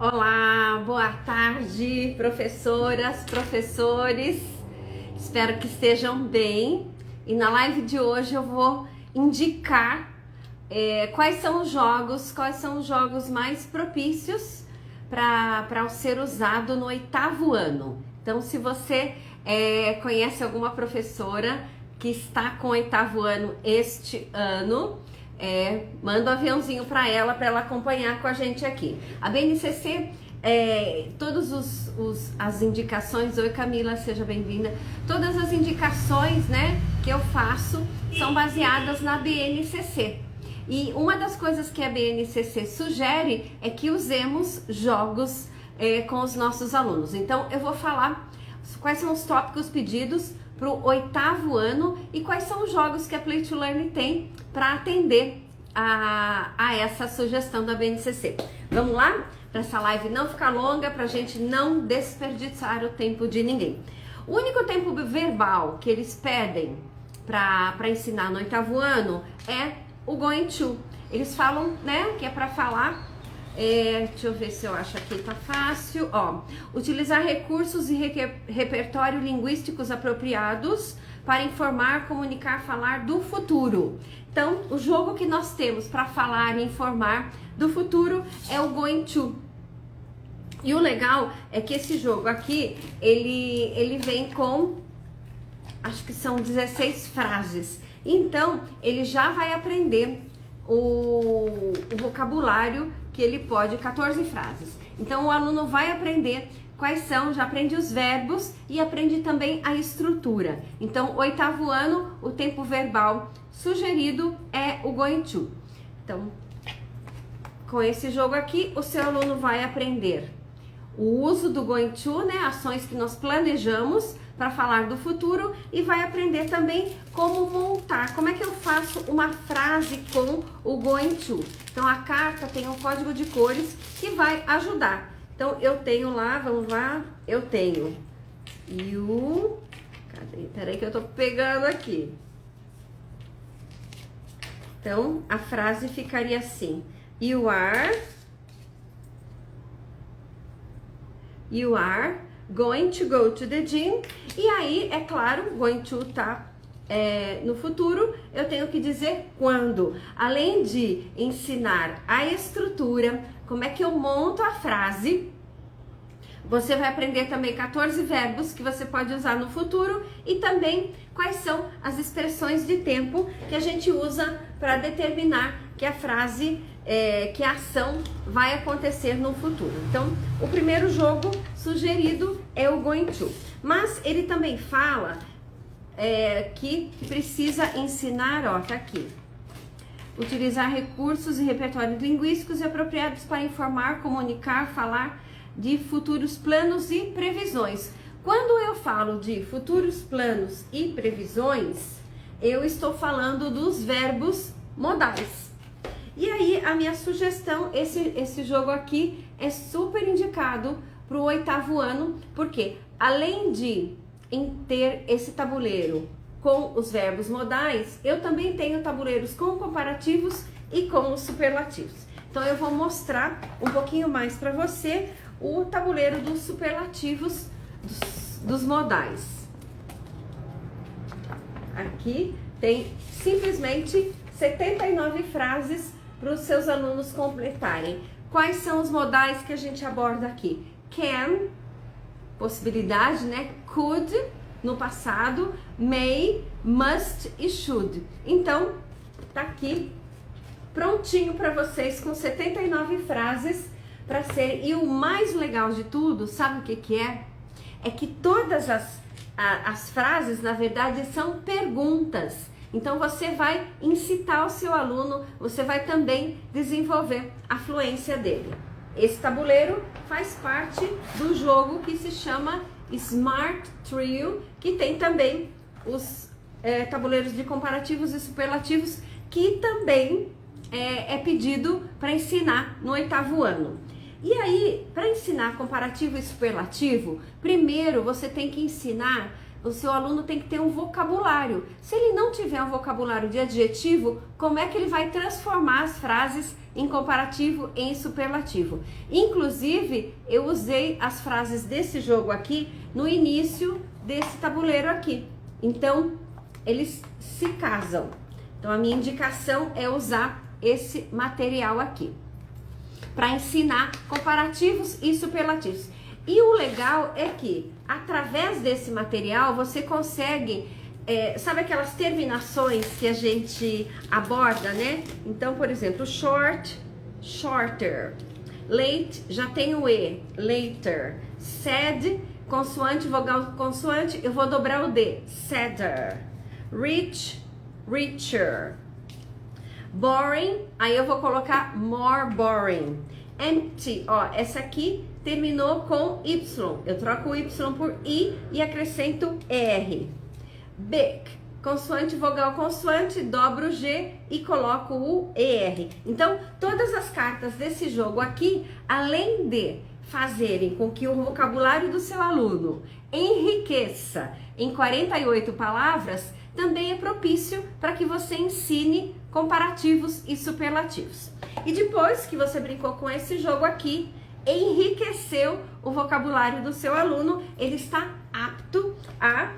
Olá, boa tarde, professoras, professores. Espero que estejam bem. E na live de hoje eu vou indicar quais são os jogos mais propícios para ser usado no 8º ano. Então, se você conhece alguma professora que está com o 8º ano este ano, manda um aviãozinho para ela acompanhar com a gente aqui. A BNCC, todas as indicações, oi Camila, seja bem-vinda. Todas as indicações, né, que eu faço são baseadas na BNCC. E uma das coisas que a BNCC sugere é que usemos jogos com os nossos alunos. Então, eu vou falar quais são os tópicos pedidos para o 8º ano e quais são os jogos que a Play to Learn tem para atender a essa sugestão da BNCC. Vamos lá? Para essa live não ficar longa, para a gente não desperdiçar o tempo de ninguém. O único tempo verbal que eles pedem para ensinar no 8º ano é o going to. Eles falam, né, que é para falar. Deixa eu ver se eu acho aqui, tá fácil. Utilizar recursos e repertório linguísticos apropriados para informar, comunicar, falar do futuro. Então, o jogo que nós temos para falar e informar do futuro é o going to. E o legal é que esse jogo aqui, ele vem com, acho que são 16 frases. Então, ele já vai aprender o vocabulário que ele pode, 14 frases. Então, o aluno vai aprender quais são, já aprende os verbos e aprende também a estrutura. Então, 8º ano, o tempo verbal sugerido é o going to. Então, com esse jogo aqui, o seu aluno vai aprender o uso do going to, né, ações que nós planejamos para falar do futuro, e vai aprender também como montar, como é que eu faço uma frase com o going to. Então, a carta tem um código de cores que vai ajudar. Então, eu tenho lá, vamos lá, eu tenho you, cadê? Peraí que eu tô pegando aqui. Então, a frase ficaria assim: You are going to go to the gym. E aí, é claro, going to tá no futuro, eu tenho que dizer quando. Além de ensinar a estrutura, como é que eu monto a frase, você vai aprender também 14 verbos que você pode usar no futuro e também quais são as expressões de tempo que a gente usa para determinar que a frase, que a ação vai acontecer no futuro. Então, o primeiro jogo sugerido é o going to. Mas ele também fala que precisa ensinar, tá aqui. Utilizar recursos e repertórios linguísticos apropriados para informar, comunicar, falar de futuros planos e previsões. Quando eu falo de futuros planos e previsões, eu estou falando dos verbos modais. E aí, a minha sugestão, esse jogo aqui é super indicado para o 8º ano, porque além de ter esse tabuleiro com os verbos modais, eu também tenho tabuleiros com comparativos e com os superlativos. Então, eu vou mostrar um pouquinho mais para você o tabuleiro dos superlativos dos modais. Aqui tem simplesmente 79 frases para os seus alunos completarem. Quais são os modais que a gente aborda aqui? Can, possibilidade, né? Could, no passado. May, must e should. Então, tá aqui prontinho para vocês com 79 frases para ser. E o mais legal de tudo, sabe o que é? É que todas as frases, na verdade, são perguntas. Então, você vai incitar o seu aluno, você vai também desenvolver a fluência dele. Esse tabuleiro faz parte do jogo que se chama Smart Trio, que tem também os tabuleiros de comparativos e superlativos, que também é pedido para ensinar no 8º ano. E aí, para ensinar comparativo e superlativo, primeiro você tem que ensinar o seu aluno tem que ter um vocabulário. Se ele não tiver um vocabulário de adjetivo, como é que ele vai transformar as frases em comparativo em superlativo? Inclusive, eu usei as frases desse jogo aqui no início desse tabuleiro aqui. Então, eles se casam. Então, a minha indicação é usar esse material aqui para ensinar comparativos e superlativos. E o legal é que, através desse material, você consegue, sabe aquelas terminações que a gente aborda, né? Então, por exemplo, short, shorter. Late, já tem o E, later. Sad, consoante, vogal, consoante, eu vou dobrar o D, sadder. Rich, richer. Boring, aí eu vou colocar more boring. Empty, ó, essa aqui terminou com Y. Eu troco o Y por I e acrescento R. Big, consoante, vogal, consoante, dobro o G e coloco o ER. Então, todas as cartas desse jogo aqui, além de fazerem com que o vocabulário do seu aluno enriqueça em 48 palavras, também é propício para que você ensine comparativos e superlativos. E depois que você brincou com esse jogo aqui, enriqueceu o vocabulário do seu aluno, ele está apto a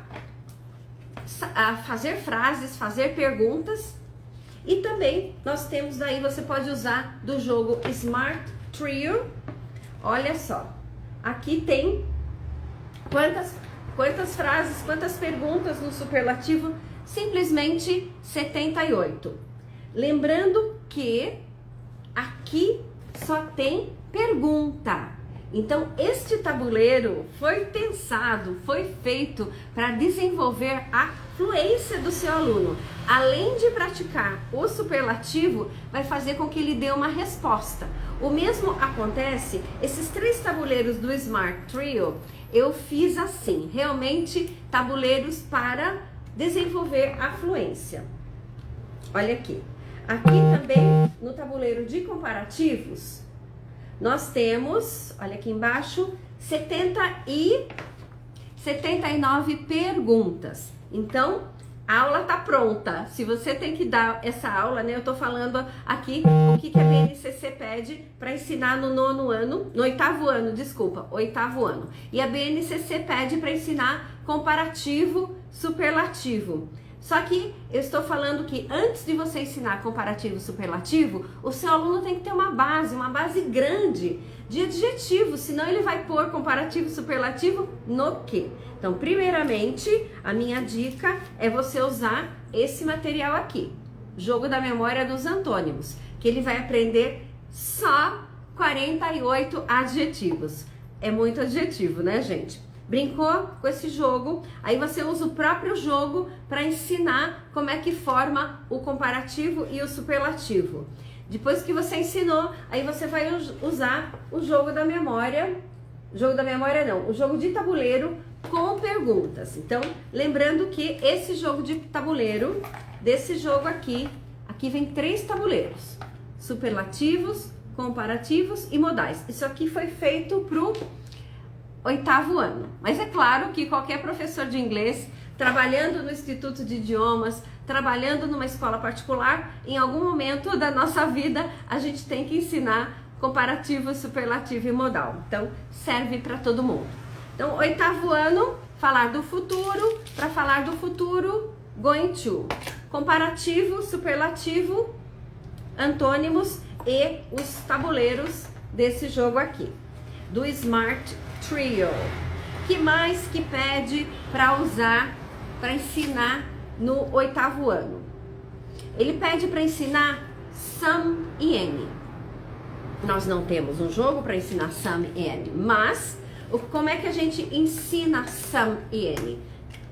fazer frases, fazer perguntas. E também nós temos daí, você pode usar do jogo Smart Trio. Olha só, aqui tem quantas frases, quantas perguntas no superlativo? Simplesmente 78. Lembrando que aqui só tem pergunta. Então, este tabuleiro foi pensado, foi feito para desenvolver a fluência do seu aluno. Além de praticar o superlativo, vai fazer com que ele dê uma resposta. O mesmo acontece, esses 3 tabuleiros do Smart Trio, eu fiz assim, realmente tabuleiros para desenvolver a fluência. Olha aqui. Aqui também, no tabuleiro de comparativos, nós temos, olha aqui embaixo, 79 perguntas. Então, a aula tá pronta. Se você tem que dar essa aula, né? Eu tô falando aqui o que a BNCC pede para ensinar no 8º ano, desculpa, 8º ano. E a BNCC pede para ensinar comparativo, superlativo. Só que eu estou falando que antes de você ensinar comparativo e superlativo, o seu aluno tem que ter uma base grande de adjetivos, senão ele vai pôr comparativo e superlativo no quê? Então, primeiramente, a minha dica é você usar esse material aqui, Jogo da Memória dos Antônimos, que ele vai aprender só 48 adjetivos. É muito adjetivo, né, gente? Brincou com esse jogo, aí você usa o próprio jogo para ensinar como é que forma o comparativo e o superlativo. Depois que você ensinou, aí você vai usar o jogo da memória, o jogo de tabuleiro com perguntas. Então, lembrando que esse jogo de tabuleiro, desse jogo aqui vem 3 tabuleiros, superlativos, comparativos e modais. Isso aqui foi feito pro 8º ano, mas é claro que qualquer professor de inglês, trabalhando no Instituto de Idiomas, trabalhando numa escola particular, em algum momento da nossa vida a gente tem que ensinar comparativo, superlativo e modal. Então serve para todo mundo. Então 8º ano, falar do futuro, para falar do futuro, going to. Comparativo, superlativo, antônimos e os tabuleiros desse jogo aqui, do Smart Trio. Que mais que pede para usar, para ensinar no 8º ano? Ele pede para ensinar some e any. Nós não temos um jogo para ensinar some e any, mas como é que a gente ensina some e any?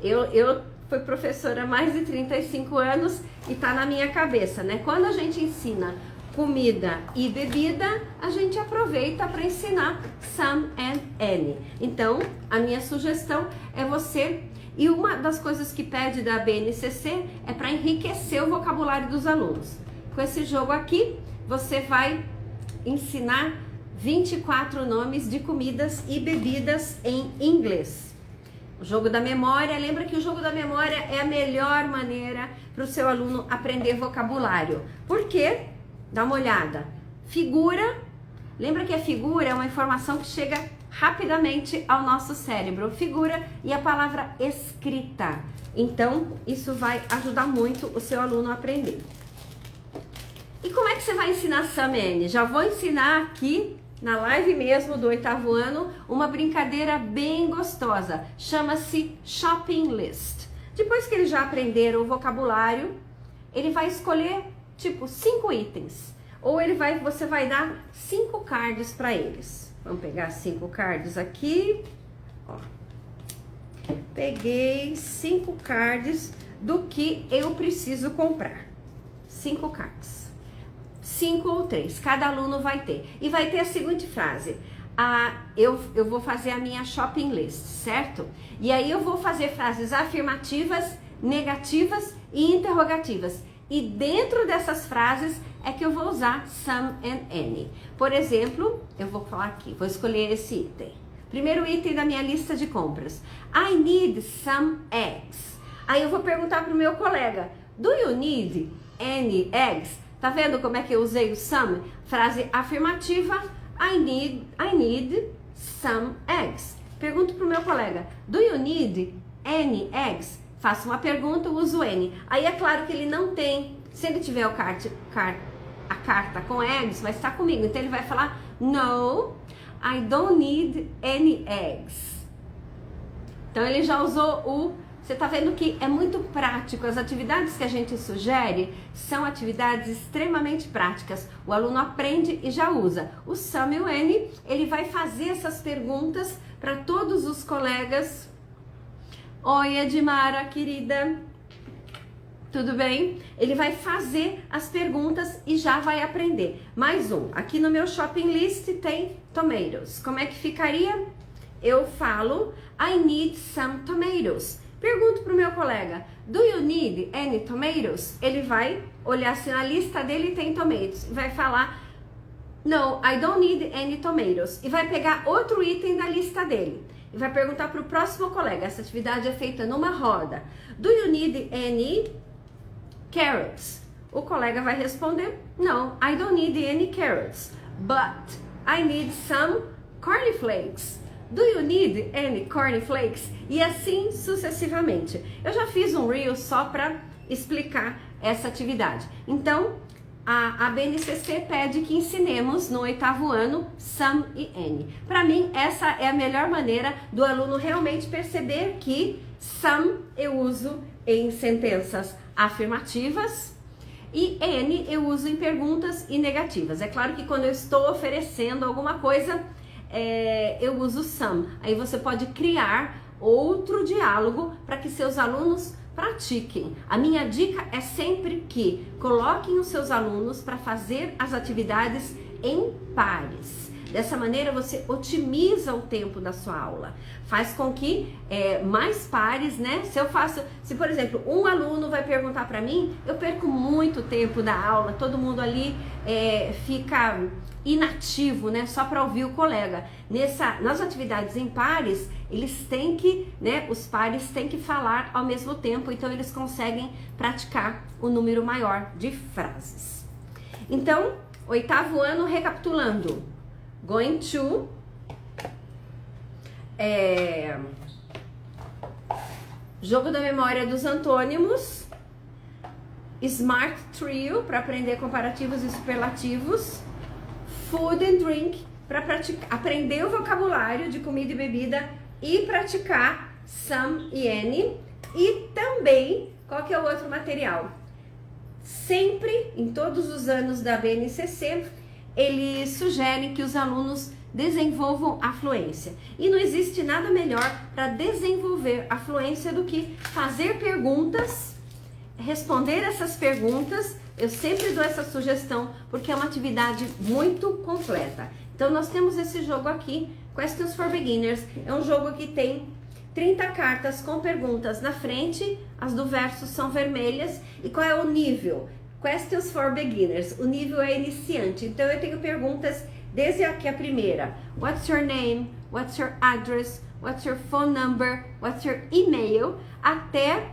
Eu fui professora há mais de 35 anos e tá na minha cabeça, né? Quando a gente ensina comida e bebida, a gente aproveita para ensinar some and any. Então, a minha sugestão é você... E uma das coisas que pede da BNCC é para enriquecer o vocabulário dos alunos. Com esse jogo aqui, você vai ensinar 24 nomes de comidas e bebidas em inglês. O jogo da memória, lembra que o jogo da memória é a melhor maneira para o seu aluno aprender vocabulário. Por quê? Dá uma olhada. Figura, lembra que a figura é uma informação que chega rapidamente ao nosso cérebro. Figura e a palavra escrita. Então, isso vai ajudar muito o seu aluno a aprender. E como é que você vai ensinar SUM? Já vou ensinar aqui na live mesmo do 8º ano uma brincadeira bem gostosa. Chama-se Shopping List. Depois que eles já aprenderam o vocabulário, ele vai escolher tipo 5 itens. Ou você vai dar 5 cards para eles. Vamos pegar 5 cards aqui. Ó. Peguei 5 cards do que eu preciso comprar. 5 cards. 5 ou 3, cada aluno vai ter. E vai ter a seguinte frase. Eu vou fazer a minha shopping list, certo? E aí eu vou fazer frases afirmativas, negativas e interrogativas. E dentro dessas frases é que eu vou usar some and any. Por exemplo, eu vou falar aqui, vou escolher esse item. Primeiro item da minha lista de compras. I need some eggs. Aí eu vou perguntar para o meu colega, do you need any eggs? Tá vendo como é que eu usei o some? Frase afirmativa, I need some eggs. Pergunto pro meu colega, do you need any eggs? Faço uma pergunta, uso any. Aí é claro que ele não tem, se ele tiver a carta com eggs, vai estar comigo. Então ele vai falar, no, I don't need any eggs. Então ele já usou o... Você está vendo que é muito prático. As atividades que a gente sugere são atividades extremamente práticas. O aluno aprende e já usa. O some e o any, ele vai fazer essas perguntas para todos os colegas. Oi, Edmara, querida. Tudo bem? Ele vai fazer as perguntas e já vai aprender. Mais um. Aqui no meu shopping list tem tomatoes. Como é que ficaria? Eu falo, I need some tomatoes. Pergunto para o meu colega, do you need any tomatoes? Ele vai olhar se na lista dele tem tomatoes. Vai falar, no, I don't need any tomatoes. E vai pegar outro item da lista dele. E vai perguntar para o próximo colega. Essa atividade é feita numa roda. Do you need any carrots? O colega vai responder, no, I don't need any carrots. But I need some cornflakes. Do you need any cornflakes? E assim sucessivamente. Eu já fiz um reel só para explicar essa atividade. Então, a BNCC pede que ensinemos no 8º ano some e any. Para mim, essa é a melhor maneira do aluno realmente perceber que some eu uso em sentenças afirmativas e any eu uso em perguntas e negativas. É claro que quando eu estou oferecendo alguma coisa, eu uso some. Aí você pode criar outro diálogo para que seus alunos pratiquem. A minha dica é sempre que coloquem os seus alunos para fazer as atividades em pares. Dessa maneira você otimiza o tempo da sua aula. Faz com que mais pares, né? Se por exemplo, um aluno vai perguntar para mim, eu perco muito tempo da aula, todo mundo ali fica inativo, né? Só para ouvir o colega. Nas atividades em pares, eles têm que, né? Os pares têm que falar ao mesmo tempo, então eles conseguem praticar um número maior de frases. Então, 8º ano, recapitulando. Going to jogo da memória dos antônimos, Smart Trio para aprender comparativos e superlativos, Food and Drink para aprender o vocabulário de comida e bebida e praticar some e any. E também, qual que é o outro material? Sempre, em todos os anos da BNCC, eles sugerem que os alunos desenvolvam a fluência. E não existe nada melhor para desenvolver a fluência do que fazer perguntas, responder essas perguntas. Eu sempre dou essa sugestão porque é uma atividade muito completa. Então nós temos esse jogo aqui, Questions for Beginners. É um jogo que tem 30 cartas com perguntas na frente, as do verso são vermelhas. E qual é o nível? Questions for Beginners, o nível é iniciante. Então eu tenho perguntas desde aqui a primeira. What's your name? What's your address? what's your phone number, what's your email, até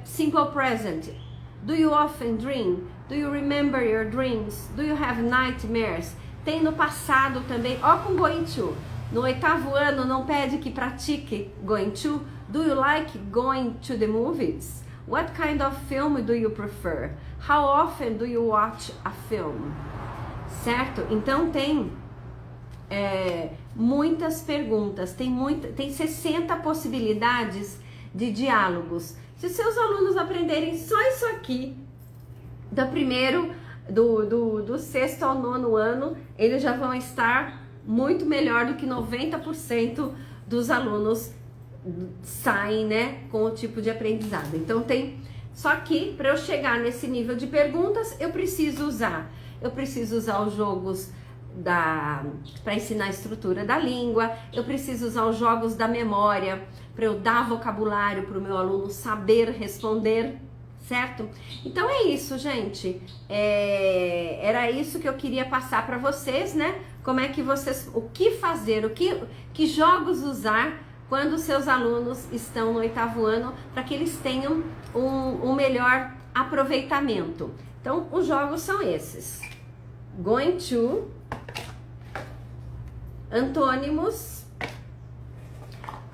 simple present. Do you often dream? Do you remember your dreams? Do you have nightmares? Tem no passado também, ó, com going to. No 8º ano não pede que pratique going to? Do you like going to the movies? What kind of film do you prefer? How often do you watch a film? Certo? Então tem muitas perguntas, tem 60 possibilidades de diálogos. Se seus alunos aprenderem só isso aqui, do 6º ao 9º ano, eles já vão estar muito melhor do que 90% dos alunos saem, né, com o tipo de aprendizado. Então só que para eu chegar nesse nível de perguntas, eu preciso usar os jogos para ensinar a estrutura da língua, eu preciso usar os jogos da memória para eu dar vocabulário para o meu aluno saber responder, certo? Então é isso, gente. Era isso que eu queria passar para vocês, né? Como é que o que fazer, que jogos usar quando seus alunos estão no 8º ano, para que eles tenham um melhor aproveitamento. Então, os jogos são esses: going to, antônimos,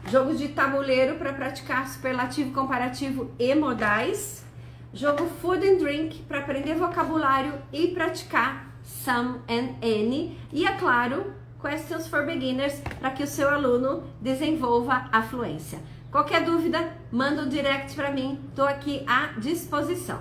jogo de tabuleiro para praticar superlativo, comparativo e modais, jogo food and drink para aprender vocabulário e praticar some and any, e é claro, questions for beginners para que o seu aluno desenvolva a fluência. Qualquer dúvida, manda um direct para mim, estou aqui à disposição.